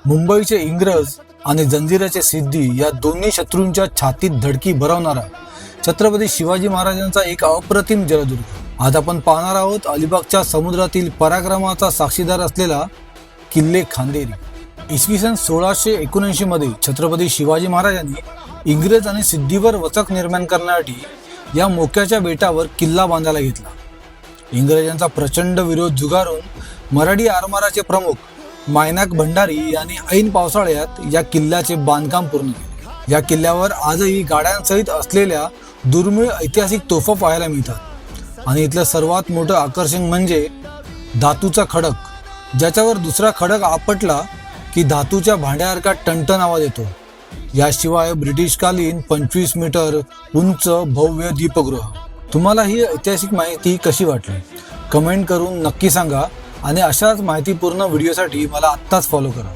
मुंबईचे इंग्रज आणि जंजिराचे सिद्धी या दोन्ही शत्रूंच्या छातीत धडकी भरवणारा छत्रपती शिवाजी महाराजांचा एक अप्रतिम जलदुर्ग। आज आपण पाहणार आहोत अलिबागच्या समुद्रातील पराक्रमाचा साक्षीदार असलेला किल्ले खांदेरी। इसवी सन 1679 मध्ये छत्रपती शिवाजी महाराजांनी इंग्रज आणि सिद्धीवर वचक निर्माण करण्यासाठी या मोक्याच्या बेटावर किल्ला बांधायला घेतला। इंग्रजांचा प्रचंड विरोध झुगारून मराठी आरमाराचे प्रमुख मायनाक भंडारी यांनी ऐन पावसाळ्यात या किल्ल्याचे बांधकाम पूर्ण केले। या किल्ल्यावर आजही गाड्यांसहित असलेल्या दुर्मिळ ऐतिहासिक तोफा पाहायला मिळतात आणि इथलं सर्वात मोठं आकर्षण म्हणजे धातूचा खडक, ज्याच्यावर दुसरा खडक आपटला की धातूच्या भांड्यासारखा टणटण आवाज येतो। याशिवाय ब्रिटिशकालीन 25 मीटर उंच भव्य दीपगृह। तुम्हाला ही ऐतिहासिक माहिती कशी वाटली कमेंट करून नक्की सांगा आणि अशाच माहितीपूर्ण व्हिडिओसाठी मला आत्ताच फॉलो करा।